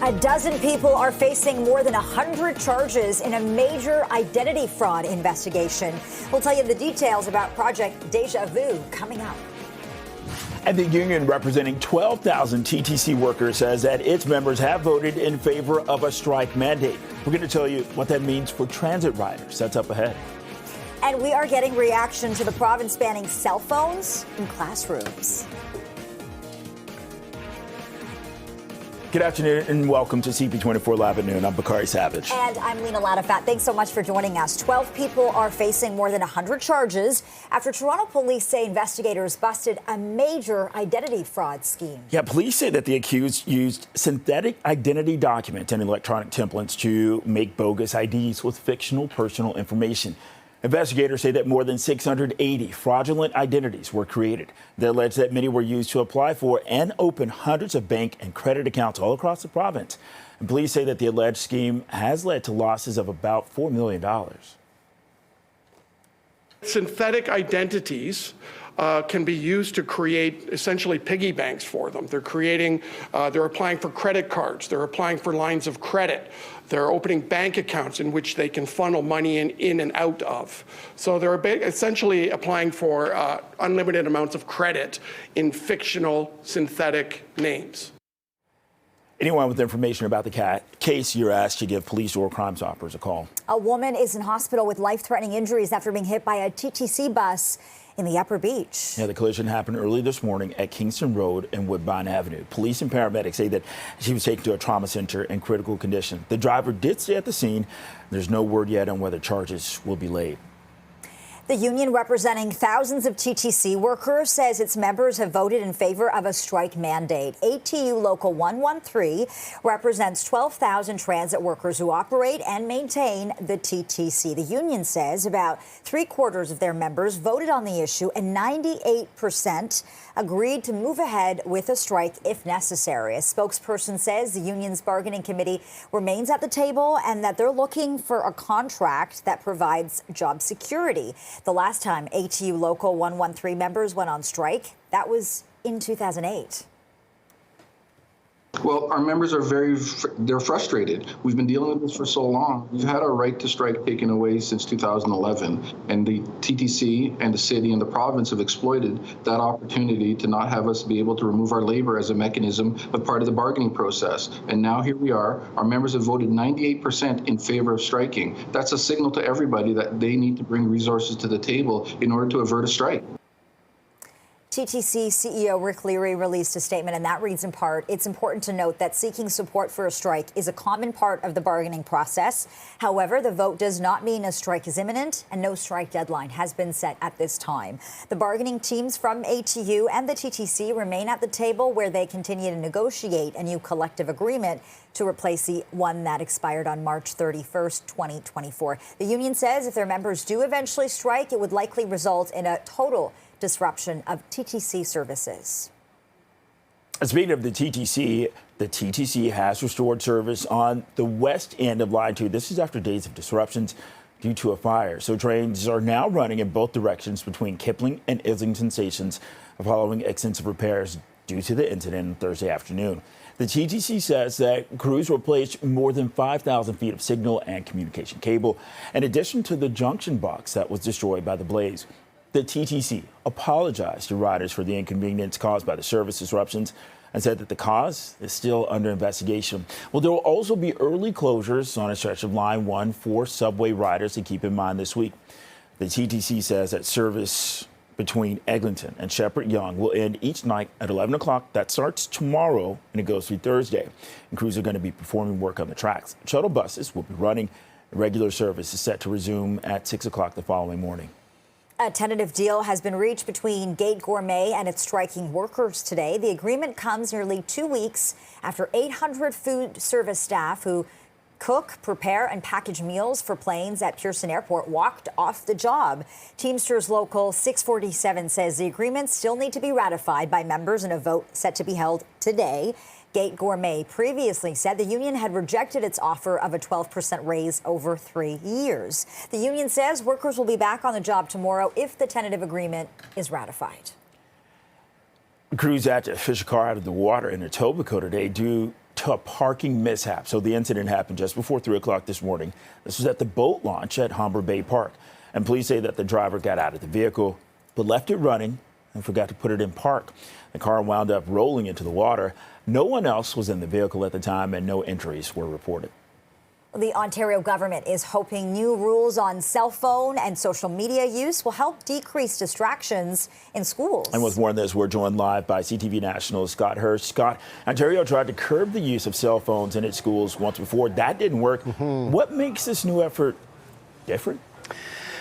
A dozen people are facing more than 100 charges in a major identity fraud investigation. We'll tell you the details about Project Déjà Vu coming up. And the union representing 12,000 TTC workers says that its members have voted in favor of a strike mandate. We're going to tell you what that means for transit riders. That's up ahead. And we are getting reaction to the province banning cell phones in classrooms. Good afternoon and welcome to CP24 Live at Noon. I'm Bakari Savage. And I'm Lena Latafat. Thanks so much for joining us. 12 people are facing more than 100 charges after Toronto police say investigators busted a major identity fraud scheme. Yeah, police say that the accused used synthetic identity documents and electronic templates to make bogus IDs with fictional personal information. Investigators say that more than 680 fraudulent identities were created. They allege that many were used to apply for and open hundreds of bank and credit accounts all across the province. And police say that the alleged scheme has led to losses of about $4 million. Synthetic identities can be used to create essentially piggy banks for them. They're applying for credit cards. They're applying for lines of credit. They're opening bank accounts in which they can funnel money in and out of. So they're essentially applying for unlimited amounts of credit in fictional synthetic names. Anyone with information about the case, you're asked to give police or Crime Stoppers a call. A woman is in hospital with life-threatening injuries after being hit by a TTC bus in the Upper Beach. Yeah, the collision happened early this morning at Kingston Road and Woodbine Avenue. Police and paramedics say that she was taken to a trauma center in critical condition. The driver did stay at the scene. There's no word yet on whether charges will be laid. The union representing thousands of TTC workers says its members have voted in favor of a strike mandate. ATU Local 113 represents 12,000 transit workers who operate and maintain the TTC. The union says about three-quarters of their members voted on the issue and 98% agreed to move ahead with a strike if necessary. A spokesperson says the union's bargaining committee remains at the table and that they're looking for a contract that provides job security. The last time ATU Local 113 members went on strike, that was in 2008. Well, our members are they're frustrated. We've been dealing with this for so long. We've had our right to strike taken away since 2011, and the TTC and the city and the province have exploited that opportunity to not have us be able to remove our labor as a mechanism of part of the bargaining process. And now here we are. Our members have voted 98% in favor of striking. That's a signal to everybody that they need to bring resources to the table in order to avert a strike. TTC CEO Rick Leary released a statement, and that reads in part, "It's important to note that seeking support for a strike is a common part of the bargaining process. However, the vote does not mean a strike is imminent, and no strike deadline has been set at this time." The bargaining teams from ATU and the TTC remain at the table where they continue to negotiate a new collective agreement to replace the one that expired on March 31st, 2024. The union says if their members do eventually strike, it would likely result in a total disruption of TTC services. Speaking of the TTC has restored service on the west end of Line 2. This is after days of disruptions due to a fire. So trains are now running in both directions between Kipling and Islington stations following extensive repairs due to the incident on Thursday afternoon. The TTC says that crews replaced more than 5,000 feet of signal and communication cable, in addition to the junction box that was destroyed by the blaze. The TTC apologized to riders for the inconvenience caused by the service disruptions and said that the cause is still under investigation. Well, there will also be early closures on a stretch of Line 1 for subway riders to keep in mind this week. The TTC says that service between Eglinton and Shepherd Young will end each night at 11 o'clock. That starts tomorrow and it goes through Thursday. And crews are going to be performing work on the tracks. Shuttle buses will be running. Regular service is set to resume at 6 o'clock the following morning. A tentative deal has been reached between Gourmet and its striking workers today. The agreement comes nearly 2 weeks after 800 food service staff who cook, prepare, and package meals for planes at Pearson Airport walked off the job. Teamsters Local 647 says the agreements still need to be ratified by members in a vote set to be held today. Gourmet previously said the union had rejected its offer of a 12% raise over 3 years. The union says workers will be back on the job tomorrow if the tentative agreement is ratified. Crews had to fish a car out of the water in Etobicoke today due to a parking mishap. So the incident happened just before 3 o'clock this morning. This was at the boat launch at Humber Bay Park. And police say that the driver got out of the vehicle, but left it running and forgot to put it in park. The car wound up rolling into the water. No one else was in the vehicle at the time, and no injuries were reported. The Ontario government is hoping new rules on cell phone and social media use will help decrease distractions in schools. And with more on this, we're joined live by CTV National's Scott Hurst. Scott, Ontario tried to curb the use of cell phones in its schools once before. That didn't work. What makes this new effort different?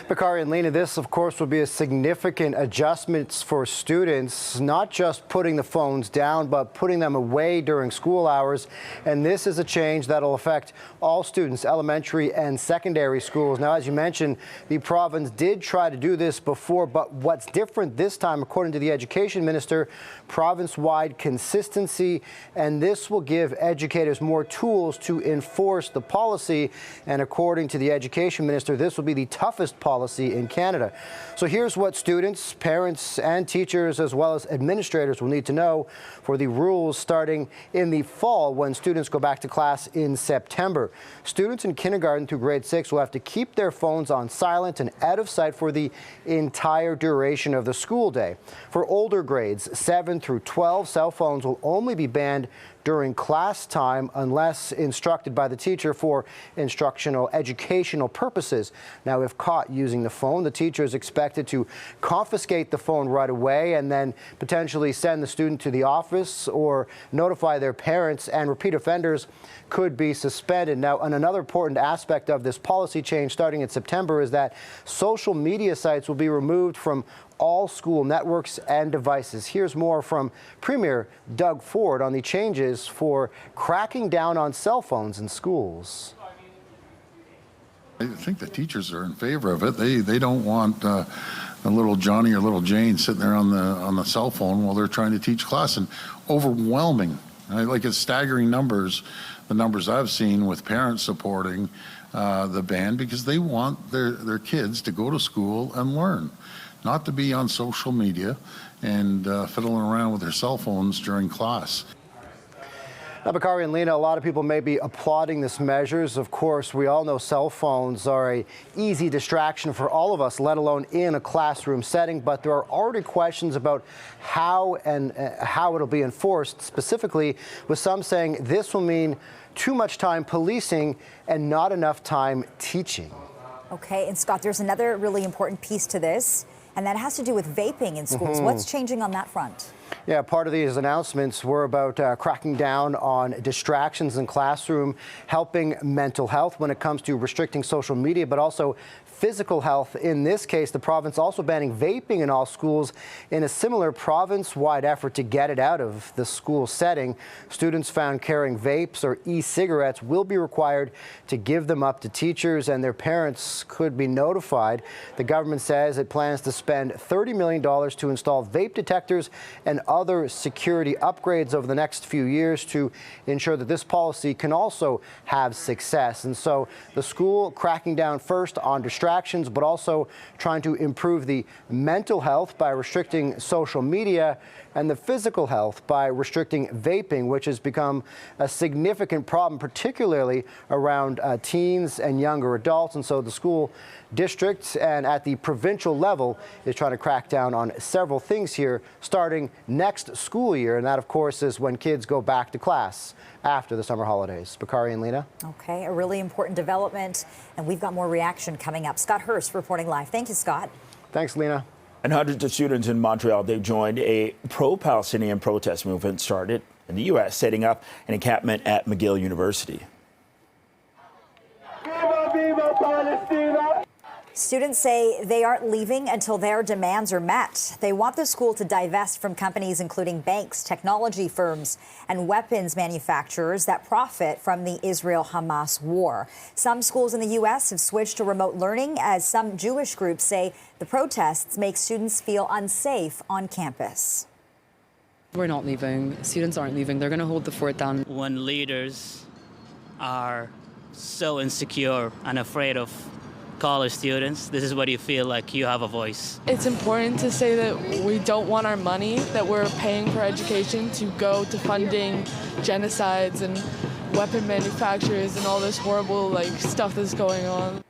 Bakari and Lena, this, of course, will be a significant adjustment for students, not just putting the phones down, but putting them away during school hours. And this is a change that will affect all students, elementary and secondary schools. Now, as you mentioned, the province did try to do this before, but what's different this time, according to the education minister, province-wide consistency, and this will give educators more tools to enforce the policy. And according to the education minister, this will be the toughest policy in Canada. So here's what students, parents, and teachers, as well as administrators, will need to know for the rules starting in the fall when students go back to class in September. Students in kindergarten through grade 6 will have to keep their phones on silent and out of sight for the entire duration of the school day. For older grades 7 through 12, cell phones will only be banned during class time unless instructed by the teacher for instructional, educational purposes. Now, if caught using the phone, the teacher is expected to confiscate the phone right away and then potentially send the student to the office or notify their parents, and repeat offenders could be suspended. Now, and another important aspect of this policy change starting in September is that social media sites will be removed from all school networks and devices. Here's more from Premier Doug Ford on the changes for cracking down on cell phones in schools. I think the teachers are in favor of it. They don't want a little Johnny or little Jane sitting there on the cell phone while they're trying to teach class. And overwhelming, like it's staggering numbers, the numbers I've seen with parents supporting the ban, because they want their kids to go to school and learn, not to be on social media and fiddling around with their cell phones during class. Now, Bakari and Lena, a lot of people may be applauding this measures. Of course, we all know cell phones are an easy distraction for all of us, let alone in a classroom setting. But there are already questions about how it'll be enforced, specifically with some saying this will mean too much time policing and not enough time teaching. Okay, and Scott, there's another really important piece to this, and that has to do with vaping in schools. What's changing on that front? Yeah, part of these announcements were about cracking down on distractions in classroom, helping mental health when it comes to restricting social media, but also physical health. In this case, the province also banning vaping in all schools in a similar province-wide effort to get it out of the school setting. Students found carrying vapes or e-cigarettes will be required to give them up to teachers, and their parents could be notified. The government says it plans to spend $30 million to install vape detectors and other security upgrades over the next few years to ensure that this policy can also have success. And so the school cracking down first on distractions, but also trying to improve the mental health by restricting social media, and the physical health by restricting vaping, which has become a significant problem, particularly around teens and younger adults. And so the school district and at the provincial level is trying to crack down on several things here starting next school year. And that, of course, is when kids go back to class after the summer holidays. Bakari and Lena. Okay, a really important development, and we've got more reaction coming up. Scott Hurst reporting live. Thank you, Scott. Thanks, Lena. And hundreds of students in Montreal, they joined a pro-Palestinian protest movement started in the U.S., setting up an encampment at McGill University. Students say they aren't leaving until their demands are met. They want the school to divest from companies including banks, technology firms, and weapons manufacturers that profit from the Israel-Hamas war. Some schools in the U.S. have switched to remote learning, as some Jewish groups say the protests make students feel unsafe on campus. We're not leaving. Students aren't leaving. They're going to hold the fort down. When leaders are so insecure and afraid of college students, this is where you feel like you have a voice. It's important to say that we don't want our money that we're paying for education to go to funding genocides and weapon manufacturers and all this horrible stuff that's going on.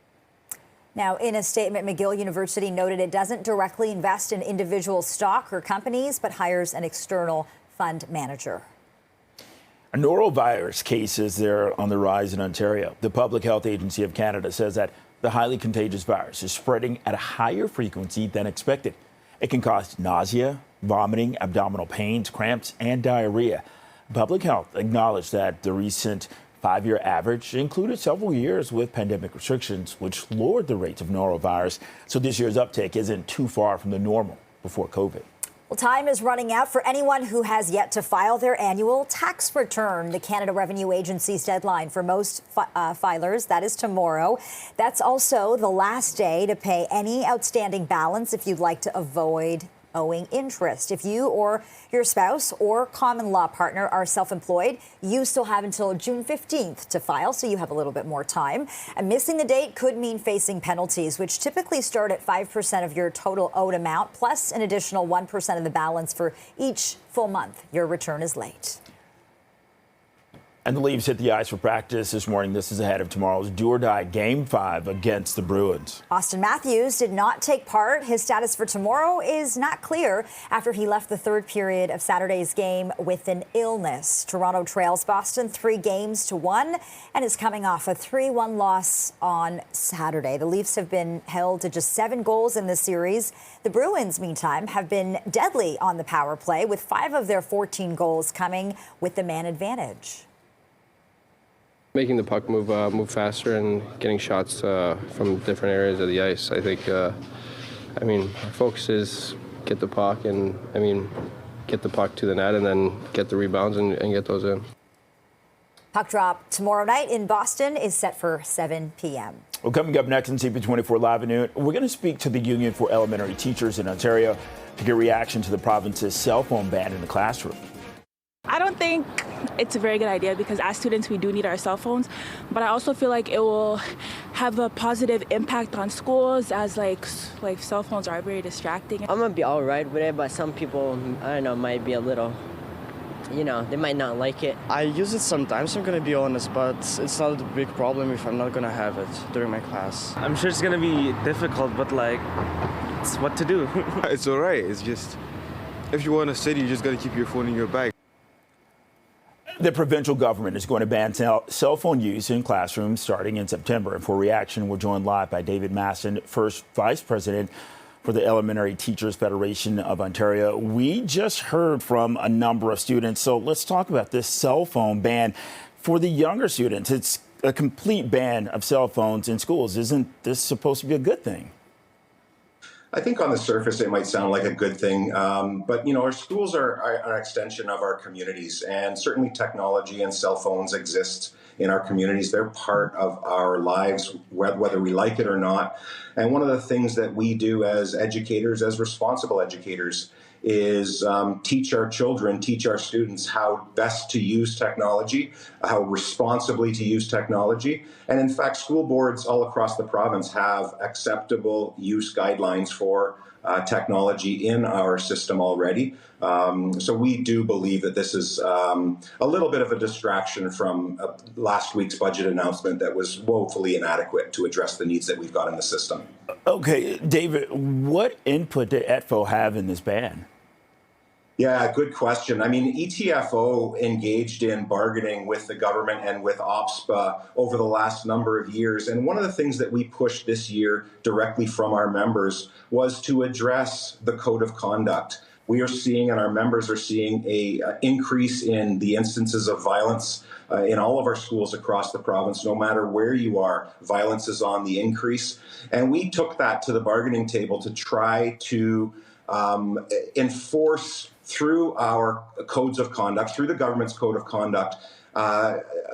Now, in a statement, McGill University noted it doesn't directly invest in individual stock or companies, but hires an external fund manager. Norovirus cases are on the rise in Ontario. The Public Health Agency of Canada says that the highly contagious virus is spreading at a higher frequency than expected. It can cause nausea, vomiting, abdominal pains, cramps, and diarrhea. Public Health acknowledged that the recent 5-year average included several years with pandemic restrictions, which lowered the rates of norovirus. So this year's uptick isn't too far from the normal before COVID. Well, time is running out for anyone who has yet to file their annual tax return. The Canada Revenue Agency's deadline for most filers, that is tomorrow. That's also the last day to pay any outstanding balance if you'd like to avoid owing interest. If you or your spouse or common law partner are self-employed, you still have until June 15th to file, so you have a little bit more time. And missing the date could mean facing penalties, which typically start at 5% of your total owed amount, plus an additional 1% of the balance for each full month your return is late. And the Leafs hit the ice for practice this morning. This is ahead of tomorrow's do-or-die Game 5 against the Bruins. Austin Matthews did not take part. His status for tomorrow is not clear after he left the third period of Saturday's game with an illness. Toronto trails Boston 3-1 and is coming off a 3-1 loss on Saturday. The Leafs have been held to just 7 goals in this series. The Bruins, meantime, have been deadly on the power play, with 5 of their 14 goals coming with the man advantage. Making the puck move faster and getting shots from different areas of the ice. I think, our focus is get the puck and, get the puck to the net and then get the rebounds and get those in. Puck drop tomorrow night in Boston is set for 7 p.m. Well, coming up next on CP24 Live at noon, we're going to speak to the Union for Elementary Teachers in Ontario to get reaction to the province's cell phone ban in the classroom. I don't think it's a very good idea because as students, we do need our cell phones, but I also feel like it will have a positive impact on schools as like cell phones are very distracting. I'm gonna be all right with it, but some people, I don't know, might be a little, they might not like it. I use it sometimes, I'm gonna be honest, but it's not a big problem if I'm not gonna have it during my class. I'm sure it's gonna be difficult, but it's what to do. It's all right, it's just, if you want to study, you just gotta keep your phone in your bag. The provincial government is going to ban cell phone use in classrooms starting in September. And for reaction, we're joined live by David Masson, first vice president for the Elementary Teachers Federation of Ontario. We just heard from a number of students. So let's talk about this cell phone ban. For the younger students, it's a complete ban of cell phones in schools. Isn't this supposed to be a good thing? I think on the surface it might sound like a good thing, but our schools are an extension of our communities, and certainly technology and cell phones exist in our communities. They're part of our lives, whether we like it or not. And one of the things that we do as educators, as responsible educators, is teach our children, teach our students how best to use technology, how responsibly to use technology. And in fact, school boards all across the province have acceptable use guidelines for technology in our system already. So we do believe that this is a little bit of a distraction from last week's budget announcement that was woefully inadequate to address the needs that we've got in the system. Okay, David, what input did ETFO have in this ban? Yeah, good question. ETFO engaged in bargaining with the government and with OPSPA over the last number of years. And one of the things that we pushed this year directly from our members was to address the code of conduct. We are seeing, and our members are seeing, an increase in the instances of violence in all of our schools across the province. No matter where you are, violence is on the increase. And we took that to the bargaining table to try to enforce through our codes of conduct, through the government's code of conduct,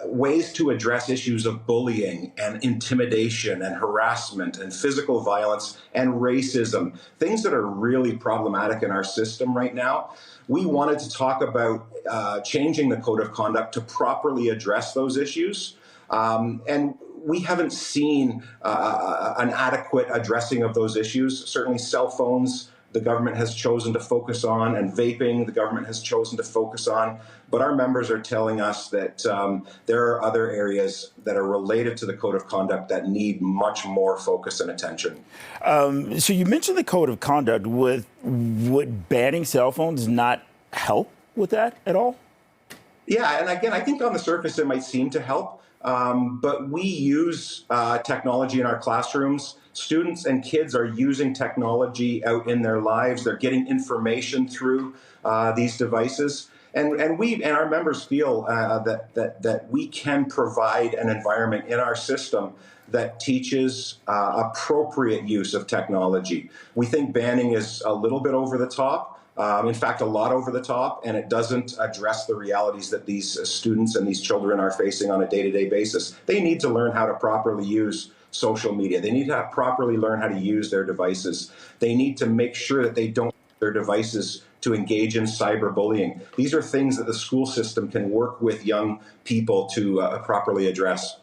ways to address issues of bullying and intimidation and harassment and physical violence and racism, things that are really problematic in our system right now. We wanted to talk about changing the code of conduct to properly address those issues. And we haven't seen an adequate addressing of those issues. Certainly cell phones, the government has chosen to focus on, and vaping, the government has chosen to focus on. But our members are telling us that there are other areas that are related to the code of conduct that need much more focus and attention. So you mentioned the code of conduct. Would banning cell phones not help with that at all? Yeah, and again, I think on the surface it might seem to help, but we use technology in our classrooms. Students and kids are using technology out in their lives. They're getting information through these devices. And our members feel that we can provide an environment in our system that teaches appropriate use of technology. We think banning is a little bit over the top. In fact, a lot over the top, and it doesn't address the realities that these students and these children are facing on a day-to-day basis. They need to learn how to properly use social media. They need to properly learn how to use their devices. They need to make sure that they don't use their devices to engage in cyberbullying. These are things that the school system can work with young people to properly address.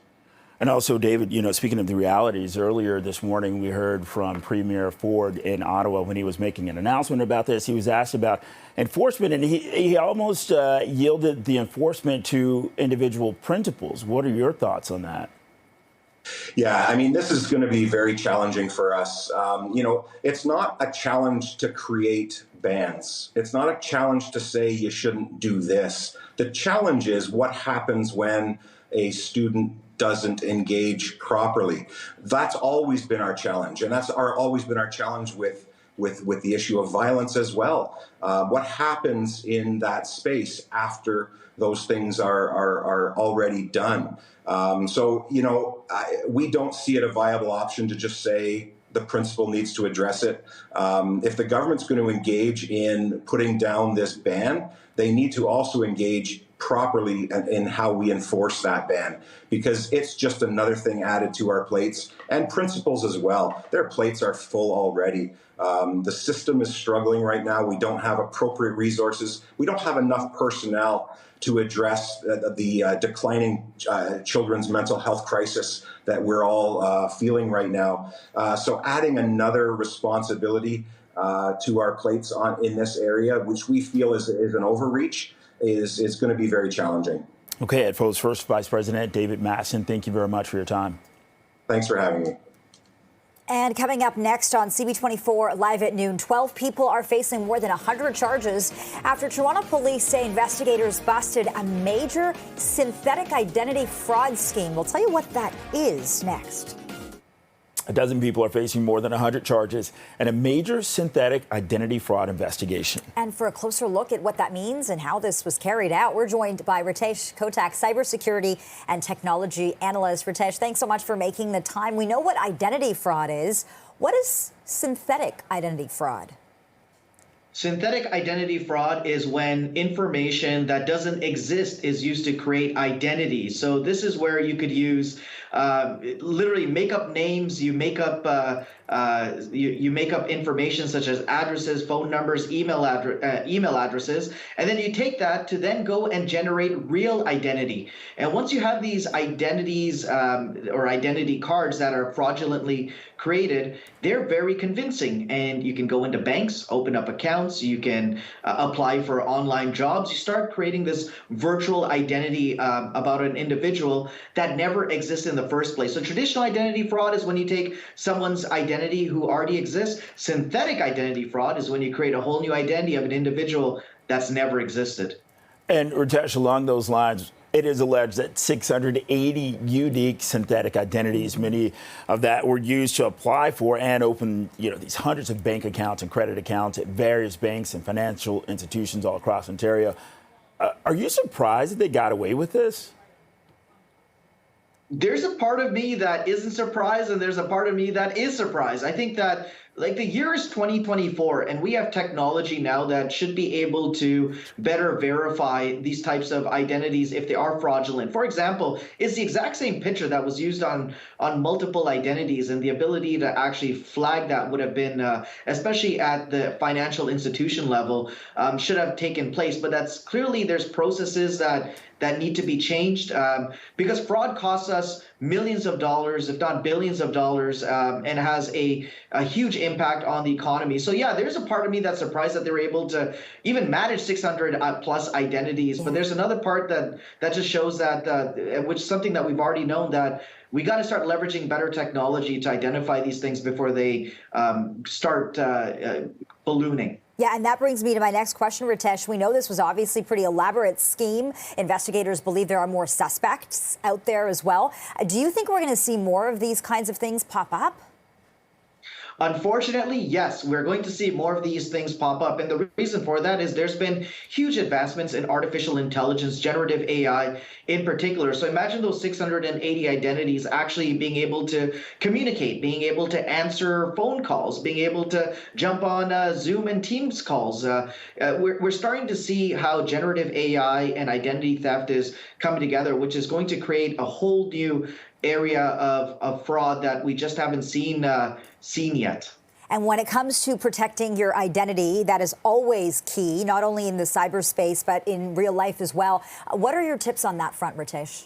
And also, David, speaking of the realities, earlier this morning we heard from Premier Ford in Ottawa when he was making an announcement about this. He was asked about enforcement, and he almost yielded the enforcement to individual principals. What are your thoughts on that? Yeah, I mean, this is going to be very challenging for us. It's not a challenge to create bans. It's not a challenge to say you shouldn't do this. The challenge is what happens when a student doesn't engage properly. That's always been our challenge, and that's always been our challenge with the issue of violence as well. What happens in that space after those things are already done? We don't see it a viable option to just say the principal needs to address it. If the government's going to engage in putting down this ban, they need to also engage properly in how we enforce that ban, because it's just another thing added to our plates, and principals as well. Their plates are full already. The system is struggling right now. We don't have appropriate resources. We don't have enough personnel to address the declining children's mental health crisis that we're all feeling right now. So adding another responsibility to our plates in this area, which we feel is an overreach, is going to be very challenging. Okay, EDFO's first Vice President, David Masson, thank you very much for your time. Thanks for having me. And coming up next on CP24 Live at noon, 12 people are facing more than 100 charges after Toronto police say investigators busted a major synthetic identity fraud scheme. We'll tell you what that is next. A dozen people are facing more than 100 charges and a major synthetic identity fraud investigation. And for a closer look at what that means and how this was carried out, we're joined by Ritesh Kotak, cybersecurity and technology analyst. Ritesh, thanks so much for making the time. We know what identity fraud is. What is synthetic identity fraud? Synthetic identity fraud is when information that doesn't exist is used to create identity. So this is where you could use literally make up names, you make up you make up information such as addresses, phone numbers, email addresses, and then you take that to then go and generate real identity. And once you have these identities or identity cards that are fraudulently created, they're very convincing. And you can go into banks, open up accounts, you can apply for online jobs. You start creating this virtual identity about an individual that never exists in the first place. So traditional identity fraud is when you take someone's identity who already exists. Synthetic identity fraud is when you create a whole new identity of an individual that's never existed. And Ritesh, along those lines, it is alleged that 680 unique synthetic identities, many of that were used to apply for and open, these hundreds of bank accounts and credit accounts at various banks and financial institutions all across Ontario. Are you surprised that they got away with this? There's a part of me that isn't surprised, and there's a part of me that is surprised. I think that like the year is 2024, and we have technology now that should be able to better verify these types of identities if they are fraudulent. For example, it's the exact same picture that was used on multiple identities, and the ability to actually flag that would have been, especially at the financial institution level, should have taken place. But that's clearly there's processes that need to be changed because fraud costs us millions of dollars, if not billions of dollars, and has a huge impact on the economy. So yeah, there's a part of me that's surprised that they were able to even manage 600 plus identities. But there's another part that just shows that, which is something that we've already known, that we got to start leveraging better technology to identify these things before they start ballooning. Yeah, and that brings me to my next question, Ritesh. We know this was obviously a pretty elaborate scheme. Investigators believe there are more suspects out there as well. Do you think we're going to see more of these kinds of things pop up? Unfortunately, yes, we're going to see more of these things pop up. And the reason for that is there's been huge advancements in artificial intelligence, generative AI in particular. So imagine those 680 identities actually being able to communicate, being able to answer phone calls, being able to jump on Zoom and Teams calls. We're starting to see how generative AI and identity theft is coming together, which is going to create a whole new area of fraud that we just haven't seen yet. And when it comes to protecting your identity, that is always key, not only in the cyberspace, but in real life as well. What are your tips on that front, Ritesh?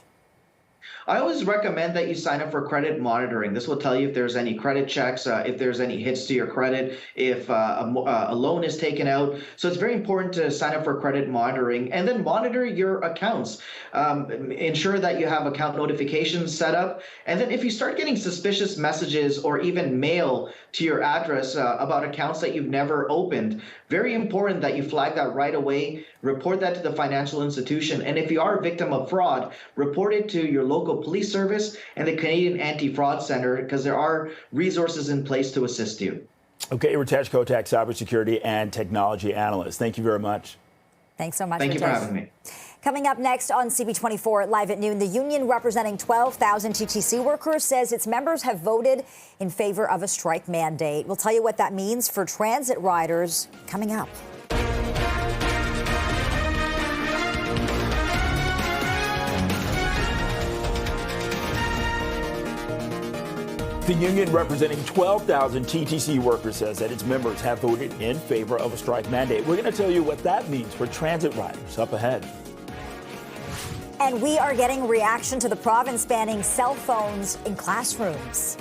I always recommend that you sign up for credit monitoring. This will tell you if there's any credit checks, if there's any hits to your credit, if a loan is taken out. So it's very important to sign up for credit monitoring and then monitor your accounts. Ensure that you have account notifications set up. And then if you start getting suspicious messages or even mail to your address about accounts that you've never opened, very important that you flag that right away, report that to the financial institution. And if you are a victim of fraud, report it to your local police service and the Canadian Anti-Fraud Center, because there are resources in place to assist you. Okay, Ritesh Kotak, cybersecurity and technology analyst. Thank you very much. Thanks so much, Thank Ritesh. you for having me. Coming up next on CP24 Live at Noon, the union representing 12,000 TTC workers says its members have voted in favor of a strike mandate. We'll tell you what that means for transit riders coming up. The union representing 12,000 TTC workers says that its members have voted in favor of a strike mandate. We're going to tell you what that means for transit riders up ahead. And we are getting reaction to the province banning cell phones in classrooms.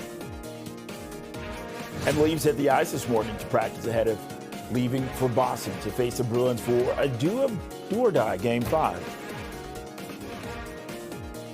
And Leafs hit the ice this morning to practice ahead of leaving for Boston to face the Bruins for a do-or-die Game 5.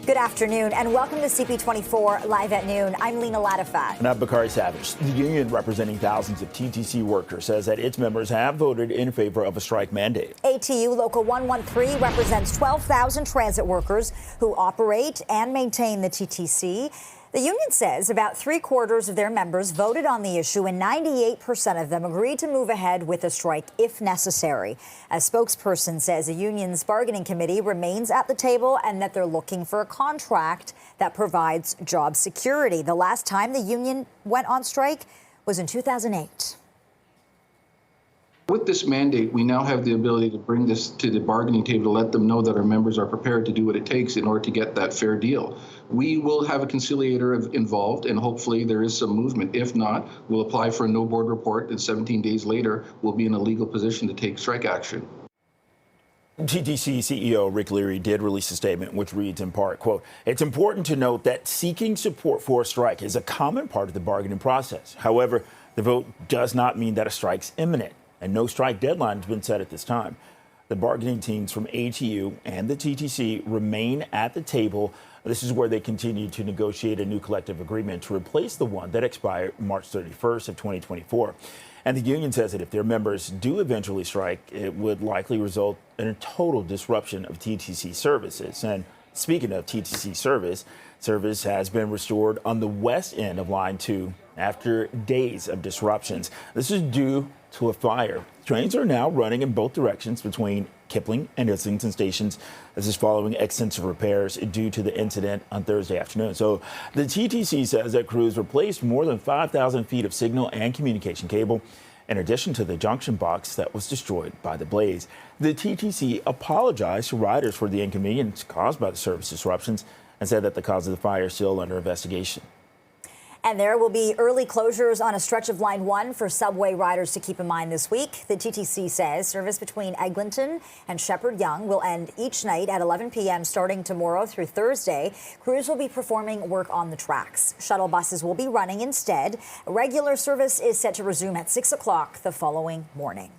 Good afternoon and welcome to CP24 Live at Noon. I'm Lena Latifat. And I'm Bakari Savage. The union representing thousands of TTC workers says that its members have voted in favor of a strike mandate. ATU Local 113 represents 12,000 transit workers who operate and maintain the TTC. The union says about 3/4 of their members voted on the issue and 98% of them agreed to move ahead with a strike if necessary. A spokesperson says the union's bargaining committee remains at the table and that they're looking for a contract that provides job security. The last time the union went on strike was in 2008. With this mandate, we now have the ability to bring this to the bargaining table to let them know that our members are prepared to do what it takes in order to get that fair deal. We will have a conciliator involved, and hopefully there is some movement. If not, we'll apply for a no board report, and 17 days later, we'll be in a legal position to take strike action. TTC CEO Rick Leary did release a statement which reads in part, quote, "It's important to note that seeking support for a strike is a common part of the bargaining process. However, the vote does not mean that a strike's imminent, and no strike deadline has been set at this time. The bargaining teams from ATU and the TTC remain at the table. This is where they continue to negotiate a new collective agreement to replace the one that expired March 31st of 2024. And the union says that if their members do eventually strike, it would likely result in a total disruption of TTC services. And speaking of TTC service has been restored on the west end of Line 2 after days of disruptions. This is due to a fire. Trains are now running in both directions between Kipling and Islington stations. This is following extensive repairs due to the incident on Thursday afternoon. So the TTC says that crews replaced more than 5,000 feet of signal and communication cable, in addition to the junction box that was destroyed by the blaze. The TTC apologized to riders for the inconvenience caused by the service disruptions and said that the cause of the fire is still under investigation. And there will be early closures on a stretch of Line 1 for subway riders to keep in mind this week. The TTC says service between Eglinton and Shepherd Young will end each night at 11 p.m. starting tomorrow through Thursday. Crews will be performing work on the tracks. Shuttle buses will be running instead. Regular service is set to resume at 6 o'clock the following morning.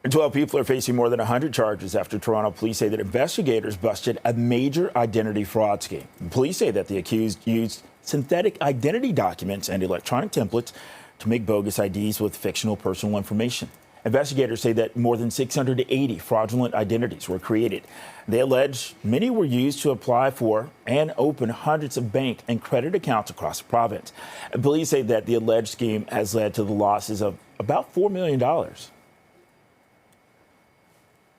12 people are facing more than 100 charges after Toronto police say that investigators busted a major identity fraud scheme. Police say that the accused used synthetic identity documents and electronic templates to make bogus IDs with fictional personal information. Investigators say that more than 680 fraudulent identities were created. They allege many were used to apply for and open hundreds of bank and credit accounts across the province. Police say that the alleged scheme has led to the losses of about $4 million.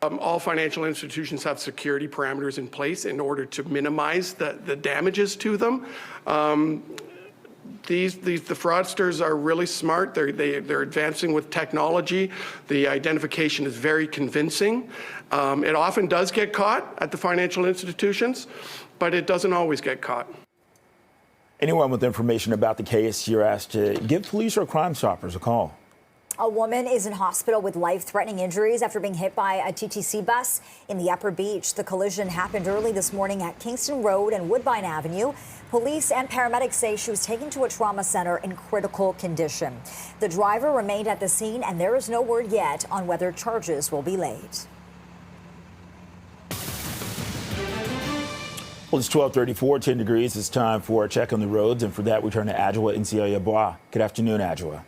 All financial institutions have security parameters in place in order to minimize the damages to them. The fraudsters are really smart. They're advancing with technology. The identification is very convincing. It often does get caught at the financial institutions, but it doesn't always get caught. Anyone with information about the case, you're asked to give police or Crime Stoppers a call. A woman is in hospital with life-threatening injuries after being hit by a TTC bus in the Upper Beach. The collision happened early this morning at Kingston Road and Woodbine Avenue. Police and paramedics say she was taken to a trauma center in critical condition. The driver remained at the scene, and there is no word yet on whether charges will be laid. Well, it's 12:34, 10 degrees. It's time for a check on the roads, and for that, we turn to Adjoa in Bois. Good afternoon, Adjoa.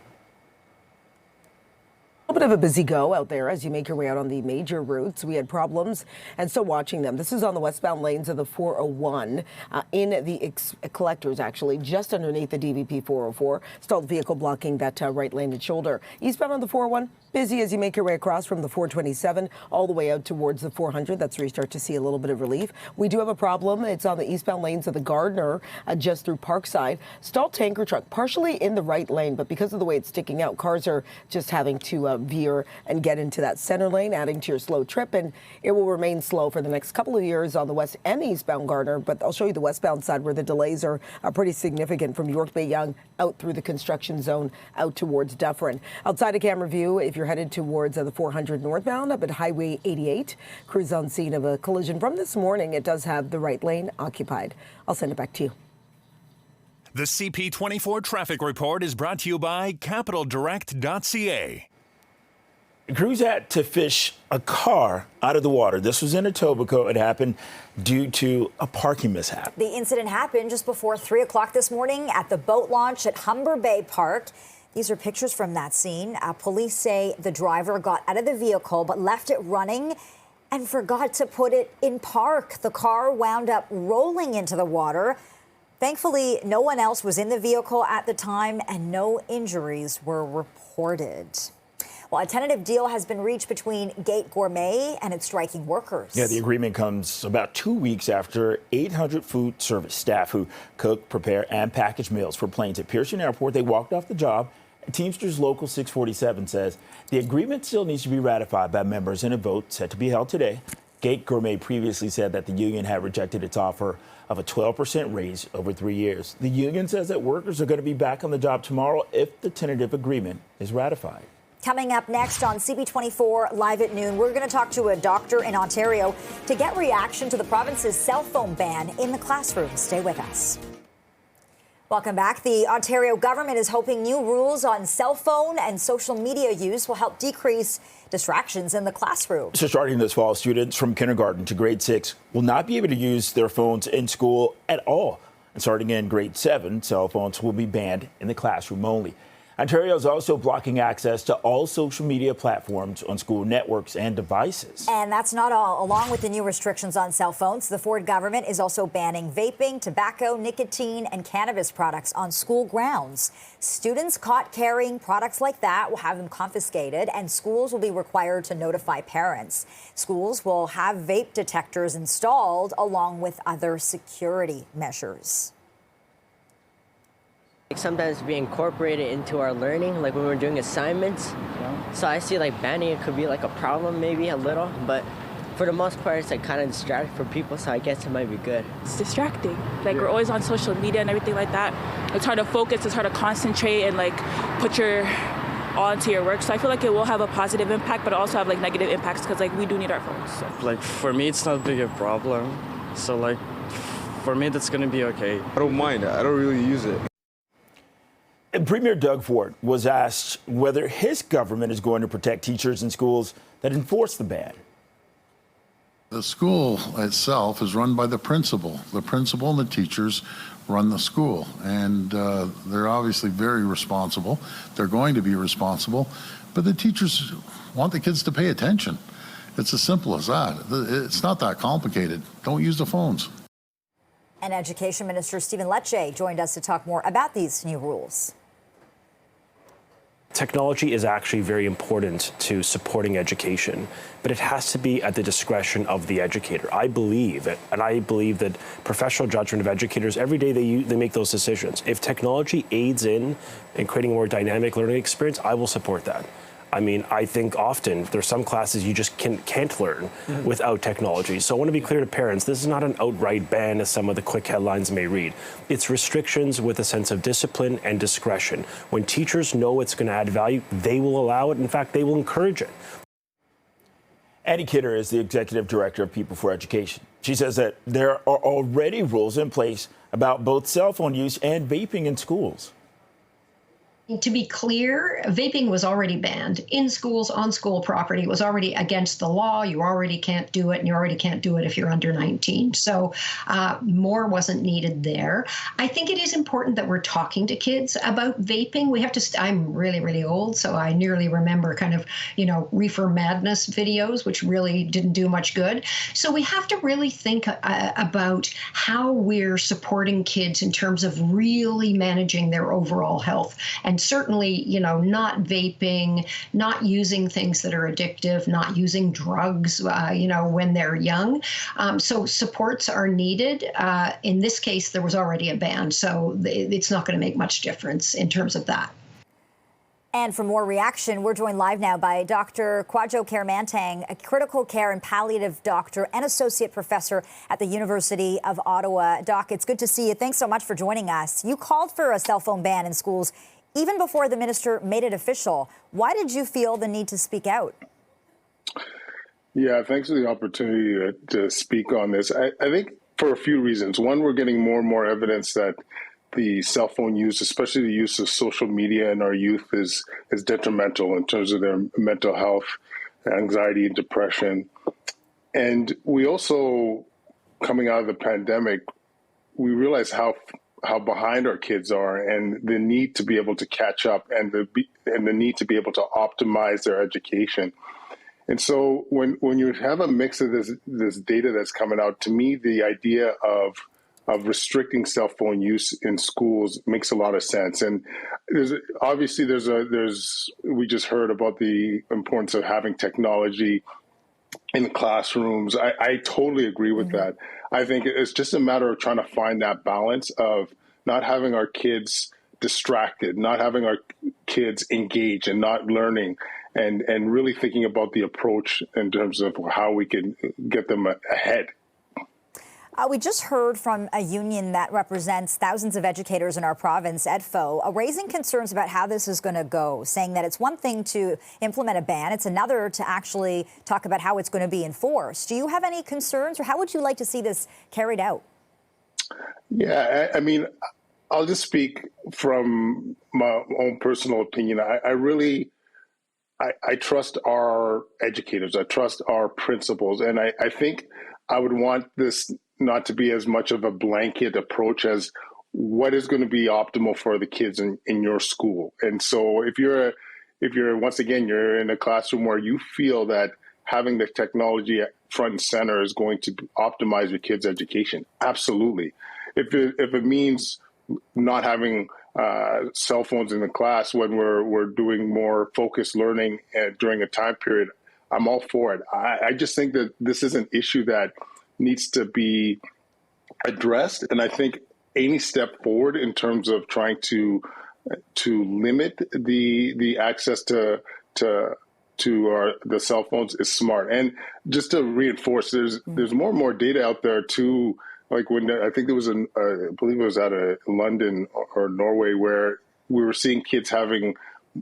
A bit of a busy go out there as you make your way out on the major routes. We had problems and still watching them. This is on the westbound lanes of the 401 in the collectors, actually, just underneath the DVP 404. Stalled vehicle blocking that right lane and shoulder. Eastbound on the 401, busy as you make your way across from the 427 all the way out towards the 400. That's where you start to see a little bit of relief. We do have a problem. It's on the eastbound lanes of the Gardner just through Parkside. Stalled tanker truck partially in the right lane, but because of the way it's sticking out, cars are just having to veer and get into that center lane, adding to your slow trip, and it will remain slow for the next couple of years on the west and eastbound Gardner, but I'll show you the westbound side where the delays are pretty significant from York Bay Yonge out through the construction zone out towards Dufferin. Outside of camera view, if you're headed towards the 400 northbound up at Highway 88, crews on scene of a collision from this morning. It does have the right lane occupied. I'll send it back to you. The CP24 traffic report is brought to you by CapitalDirect.ca. Crews had to fish a car out of the water. This was in Etobicoke. It happened due to a parking mishap. The incident happened just before 3 o'clock this morning at the boat launch at Humber Bay Park. These are pictures from that scene. Police say the driver got out of the vehicle but left it running and forgot to put it in park. The car wound up rolling into the water. Thankfully, no one else was in the vehicle at the time and no injuries were reported. Well, a tentative deal has been reached between Gate Gourmet and its striking workers. Yeah, the agreement comes about 2 weeks after 800 food service staff who cook, prepare, and package meals for planes at Pearson Airport, they walked off the job. Teamsters Local 647 says the agreement still needs to be ratified by members in a vote set to be held today. Gate Gourmet previously said that the union had rejected its offer of a 12% raise over 3 years. The union says that workers are going to be back on the job tomorrow if the tentative agreement is ratified. Coming up next on CP24 Live at Noon, we're going to talk to a doctor in Ontario to get reaction to the province's cell phone ban in the classroom. Stay with us. Welcome back. The Ontario government is hoping new rules on cell phone and social media use will help decrease distractions in the classroom. So starting this fall, students from kindergarten to grade 6 will not be able to use their phones in school at all. And starting in grade 7, cell phones will be banned in the classroom only. Ontario is also blocking access to all social media platforms on school networks and devices. And that's not all. Along with the new restrictions on cell phones, the Ford government is also banning vaping, tobacco, nicotine, and cannabis products on school grounds. Students caught carrying products like that will have them confiscated, and schools will be required to notify parents. Schools will have vape detectors installed along with other security measures. Sometimes be incorporated into our learning, like when we're doing assignments. So I see like banning it could be like a problem, maybe a little, but for the most part, it's like kind of distracting for people, so I guess it might be good. It's distracting. Like we're always on social media and everything like that. It's hard to focus, it's hard to concentrate and like put your all into your work. So I feel like it will have a positive impact, but also have like negative impacts because like we do need our phones. So. Like for me, it's not big a problem. So like for me, that's gonna be okay. I don't mind it. I don't really use it. And Premier Doug Ford was asked whether his government is going to protect teachers in schools that enforce the ban. The school itself is run by the principal. The principal and the teachers run the school, and they're obviously very responsible. They're going to be responsible, but the teachers want the kids to pay attention. It's as simple as that. It's not that complicated. Don't use the phones. And Education Minister Stephen Lecce joined us to talk more about these new rules. Technology is actually very important to supporting education, but it has to be at the discretion of the educator. I believe it, and I believe that professional judgment of educators, every day they make those decisions. If technology aids in creating a more dynamic learning experience, I will support that. I mean, I think often there's some classes you just can't learn without technology. So I want to be clear to parents, this is not an outright ban as some of the quick headlines may read. It's restrictions with a sense of discipline and discretion. When teachers know it's going to add value, they will allow it. In fact, they will encourage it. Annie Kidder is the executive director of People for Education. She says that there are already rules in place about both cell phone use and vaping in schools. To be clear, vaping was already banned in schools, on school property. It was already against the law. You already can't do it, and you already can't do it if you're under 19. So more wasn't needed there. I think it is important that we're talking to kids about vaping. We have to, I'm really, really old, so I nearly remember kind of, reefer madness videos, which really didn't do much good. So we have to really think about how we're supporting kids in terms of really managing their overall health. And certainly, not vaping, not using things that are addictive, not using drugs, when they're young. So supports are needed. In this case, there was already a ban, so it's not going to make much difference in terms of that. And for more reaction, we're joined live now by Dr. Kwadwo Kyeremanteng, a critical care and palliative doctor and associate professor at the University of Ottawa. Doc, it's good to see you. Thanks so much for joining us. You called for a cell phone ban in schools even before the minister made it official. Why did you feel the need to speak out? Yeah, thanks for the opportunity to speak on this. I think for a few reasons. One, we're getting more and more evidence that the cell phone use, especially the use of social media in our youth, is detrimental in terms of their mental health, anxiety, and depression. And we also, coming out of the pandemic, we realize how behind our kids are, and the need to be able to catch up, and the need to be able to optimize their education. And so when you have a mix of this data that's coming out, to me, the idea of restricting cell phone use in schools makes a lot of sense. And we just heard about the importance of having technology in classrooms. I totally agree with that. I think it's just a matter of trying to find that balance of not having our kids distracted, not having our kids engaged and not learning, and really thinking about the approach in terms of how we can get them ahead. We just heard from a union that represents thousands of educators in our province, EDFO, raising concerns about how this is going to go, saying that it's one thing to implement a ban, it's another to actually talk about how it's going to be enforced. Do you have any concerns, or how would you like to see this carried out? Yeah, I mean, I'll just speak from my own personal opinion. I trust our educators. I trust our principals. And I think I would want this not to be as much of a blanket approach as what is going to be optimal for the kids in your school. And so if you're once again, you're in a classroom where you feel that having the technology at front and center is going to optimize your kids' education, absolutely. If it means not having cell phones in the class when we're doing more focused learning during a time period, I'm all for it. I just think that this is an issue that needs to be addressed, and I think any step forward in terms of trying to limit the access to the cell phones is smart. And just to reinforce, there's more and more data out there too. Like when I think there was I believe it was out of London or Norway, where we were seeing kids having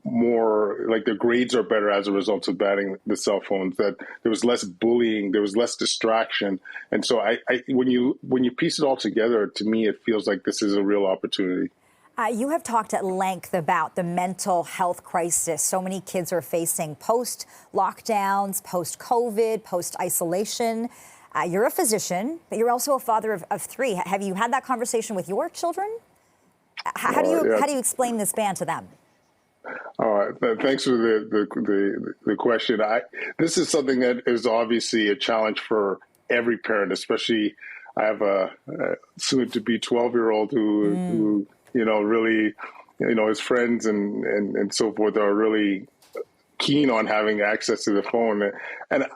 more, like their grades are better as a result of banning the cell phones, that there was less bullying, there was less distraction. And so when you piece it all together, to me, it feels like this is a real opportunity. You have talked at length about the mental health crisis so many kids are facing post-lockdowns, post-COVID, post-isolation. You're a physician, but you're also a father of three. Have you had that conversation with your children? How do you explain this ban to them? All right. Thanks for the question. This is something that is obviously a challenge for every parent, especially I have a soon-to-be 12-year-old who really, his friends and so forth are really keen on having access to the phone. And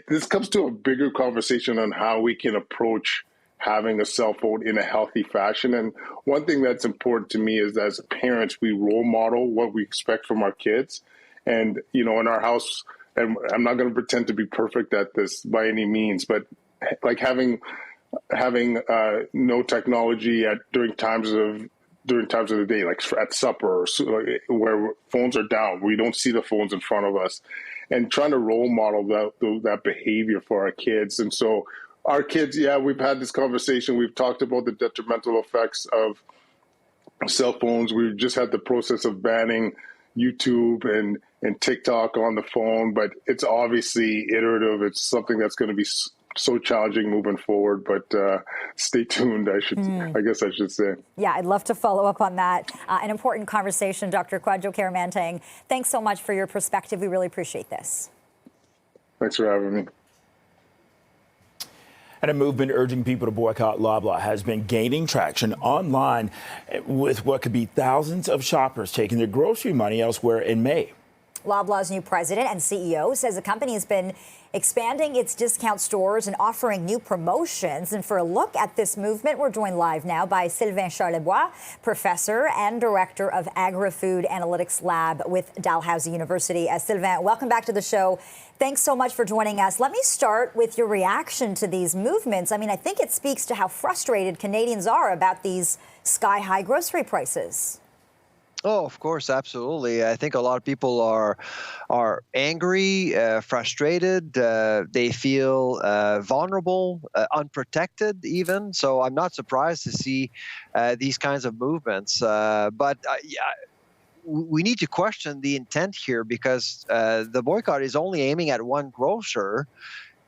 this comes to a bigger conversation on how we can approach having a cell phone in a healthy fashion. And one thing that's important to me is that as parents, we role model what we expect from our kids. And, in our house, and I'm not going to pretend to be perfect at this by any means, but like having no technology during times of the day, like at supper, or where phones are down, we don't see the phones in front of us, and trying to role model that behavior for our kids. And so our kids, we've had this conversation. We've talked about the detrimental effects of cell phones. We've just had the process of banning YouTube and TikTok on the phone, but it's obviously iterative. It's something that's going to be so challenging moving forward, but stay tuned, I guess I should say. Yeah, I'd love to follow up on that. An important conversation, Dr. Kwadwo Kyeremanteng. Thanks so much for your perspective. We really appreciate this. Thanks for having me. And a movement urging people to boycott Loblaws has been gaining traction online, with what could be thousands of shoppers taking their grocery money elsewhere in May. Loblaws' new president and CEO says the company has been expanding its discount stores and offering new promotions. And for a look at this movement, we're joined live now by Sylvain Charlebois, professor and director of Agri-Food Analytics Lab with Dalhousie University. Sylvain, welcome back to the show. Thanks so much for joining us. Let me start with your reaction to these movements. I mean, I think it speaks to how frustrated Canadians are about these sky-high grocery prices. Oh, of course, absolutely. I think a lot of people are angry, frustrated. They feel vulnerable, unprotected even. So I'm not surprised to see these kinds of movements. But we need to question the intent here, because the boycott is only aiming at one grocer.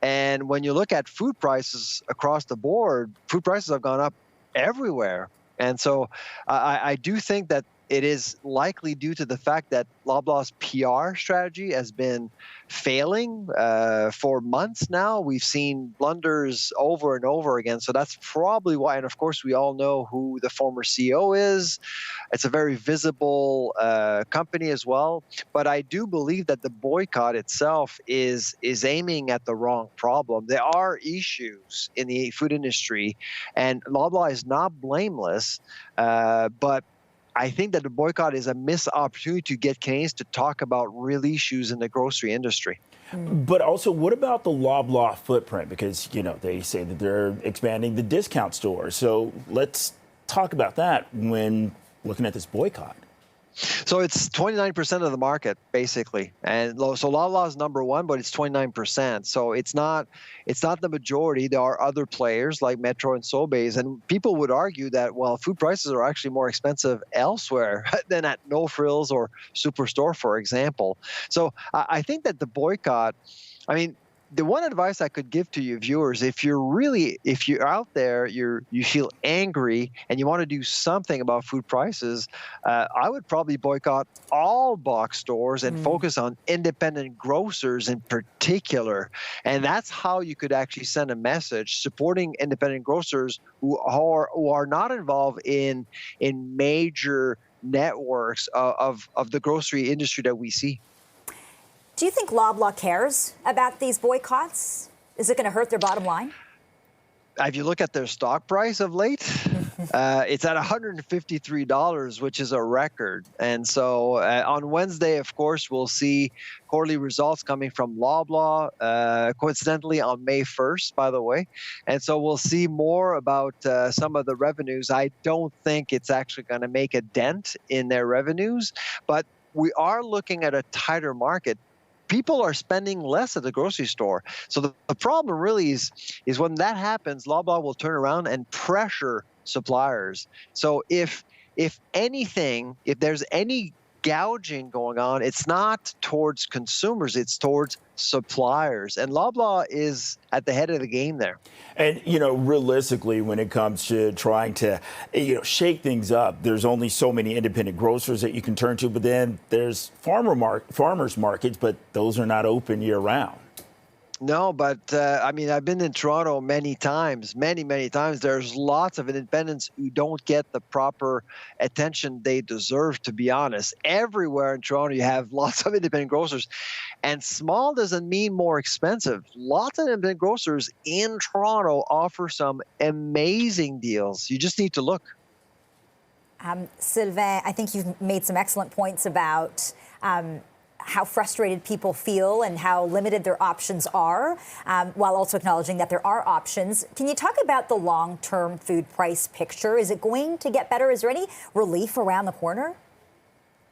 And when you look at food prices across the board, food prices have gone up everywhere. And so I do think that it is likely due to the fact that Loblaws' PR strategy has been failing for months now. We've seen blunders over and over again. So that's probably why. And of course, we all know who the former CEO is. It's a very visible company as well. But I do believe that the boycott itself is aiming at the wrong problem. There are issues in the food industry, and Loblaws is not blameless, but I think that the boycott is a missed opportunity to get Canadians to talk about real issues in the grocery industry. But also, what about the Loblaws footprint? Because, they say that they're expanding the discount stores. So let's talk about that when looking at this boycott. So it's 29% of the market, basically. And so Loblaws is number one, but it's 29%. So it's not the majority. There are other players like Metro and Sobeys. And people would argue that, well, food prices are actually more expensive elsewhere than at No Frills or Superstore, for example. So I think that the boycott, the one advice I could give to you viewers, if you're out there, you feel angry and you want to do something about food prices, I would probably boycott all box stores and focus on independent grocers in particular. And that's how you could actually send a message supporting independent grocers who are not involved in major networks of the grocery industry that we see. Do you think Loblaws cares about these boycotts? Is it going to hurt their bottom line? If you look at their stock price of late, it's at $153, which is a record. And so on Wednesday, of course, we'll see quarterly results coming from Loblaws, coincidentally on May 1st, by the way. And so we'll see more about some of the revenues. I don't think it's actually going to make a dent in their revenues, but we are looking at a tighter market. People are spending less at the grocery store. So the problem really is when that happens, Loblaws will turn around and pressure suppliers. So if anything, if there's any gouging going on, it's not towards consumers, it's towards suppliers. And Loblaws is at the head of the game there. And, realistically, when it comes to trying to, shake things up, there's only so many independent grocers that you can turn to. But then there's farmers markets, but those are not open year round. No, but I've been in Toronto many times. There's lots of independents who don't get the proper attention they deserve, to be honest. Everywhere in Toronto, you have lots of independent grocers. And small doesn't mean more expensive. Lots of independent grocers in Toronto offer some amazing deals. You just need to look. Sylvain, I think you've made some excellent points about how frustrated people feel and how limited their options are, while also acknowledging that there are options. Can you talk about the long-term food price picture? Is it going to get better? Is there any relief around the corner?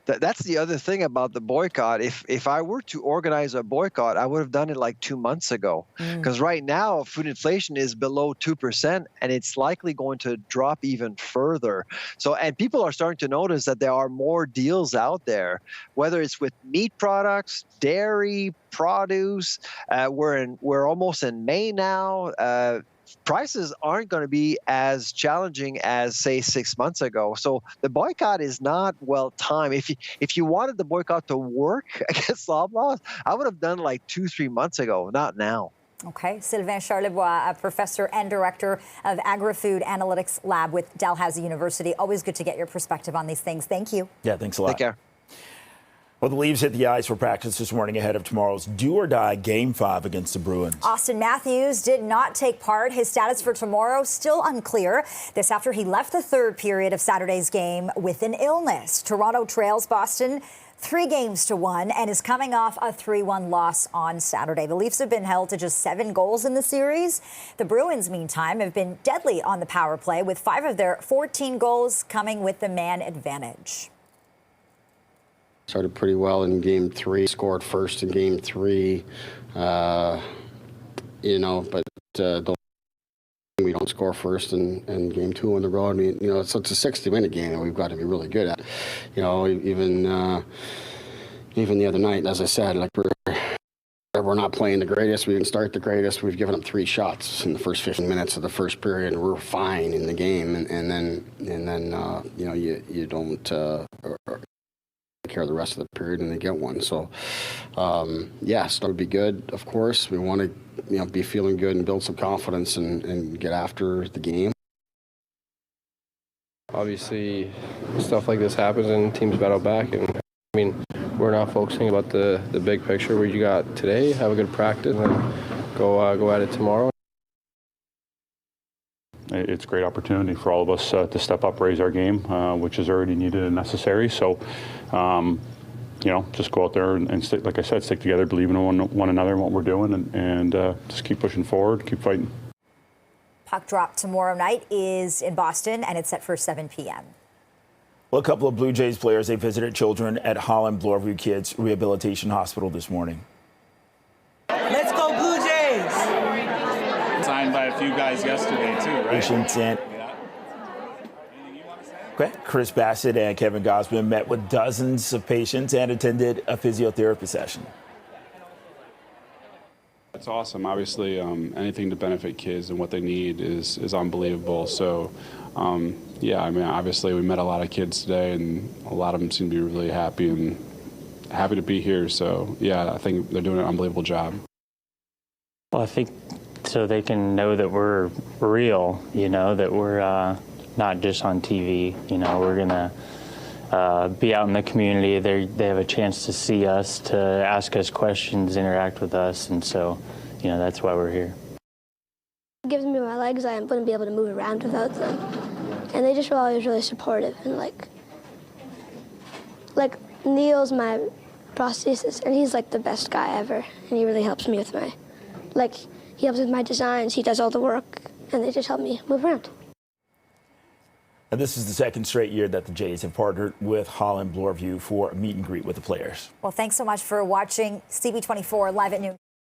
That's the other thing about the boycott. If I were to organize a boycott, I would have done it like 2 months ago. Because right now, food inflation is below 2%, and it's likely going to drop even further. And people are starting to notice that there are more deals out there, whether it's with meat products, dairy, produce. We're almost in May now. Prices aren't going to be as challenging as, say, 6 months ago. So the boycott is not well timed. If you wanted the boycott to work against Loblaws, I would have done like 2-3 months ago, not now. Okay. Sylvain Charlebois, a professor and director of Agri-Food Analytics Lab with Dalhousie University. Always good to get your perspective on these things. Thank you. Yeah, thanks a lot. Take care. Well, the Leafs hit the ice for practice this morning ahead of tomorrow's do-or-die Game 5 against the Bruins. Austin Matthews did not take part. His status for tomorrow still unclear. This after he left the third period of Saturday's game with an illness. Toronto trails Boston 3-1 and is coming off a 3-1 loss on Saturday. The Leafs have been held to just 7 goals in the series. The Bruins, meantime, have been deadly on the power play, with 5 of their 14 goals coming with the man advantage. Started pretty well in Game 3, scored first in Game 3, but we don't score first in Game 2 on the road. I mean, it's a 60-minute game that we've got to be really good at. Even the other night, as I said, like we're not playing the greatest. We didn't start the greatest. We've given up 3 shots in the first 15 minutes of the first period, and we're fine in the game. And then you don't care of the rest of the period, and they get one. So, yes, that would be good. Of course, we want to, be feeling good and build some confidence and get after the game. Obviously, stuff like this happens and teams battle back. And we're not focusing about the big picture. What you got today, have a good practice, and go at it tomorrow. It's a great opportunity for all of us to step up, raise our game, which is already needed and necessary. So, just go out there and stick, like I said, stick together, believe in one another and what we're doing, and just keep pushing forward, keep fighting. Puck drop tomorrow night is in Boston, and it's set for 7 p.m. Well, a couple of Blue Jays players, they visited children at Holland Bloorview Kids Rehabilitation Hospital this morning. Let's go Blue Jays! Signed by a few guys yesterday, too, right? Patients and Chris Bassett and Kevin Gosman met with dozens of patients and attended a physiotherapy session. It's awesome. Obviously, anything to benefit kids and what they need is unbelievable. So, yeah, I mean, obviously we met a lot of kids today, and a lot of them seem to be really happy and happy to be here. So, yeah, I think they're doing an unbelievable job. Well, I think so they can know that we're real, you know, that we're not just on TV. You know, we're going to be out in the community. They have a chance to see us, to ask us questions, interact with us, and so, you know, that's why we're here. It gives me my legs. I wouldn't be able to move around without them. And they just were always really supportive. And like Neil's my prosthesis, and he's like the best guy ever. And he really helps me with he helps with my designs. He does all the work, and they just help me move around. And this is the second straight year that the Jays have partnered with Holland Bloorview for a meet and greet with the players. Well, thanks so much for watching CP24 live at noon.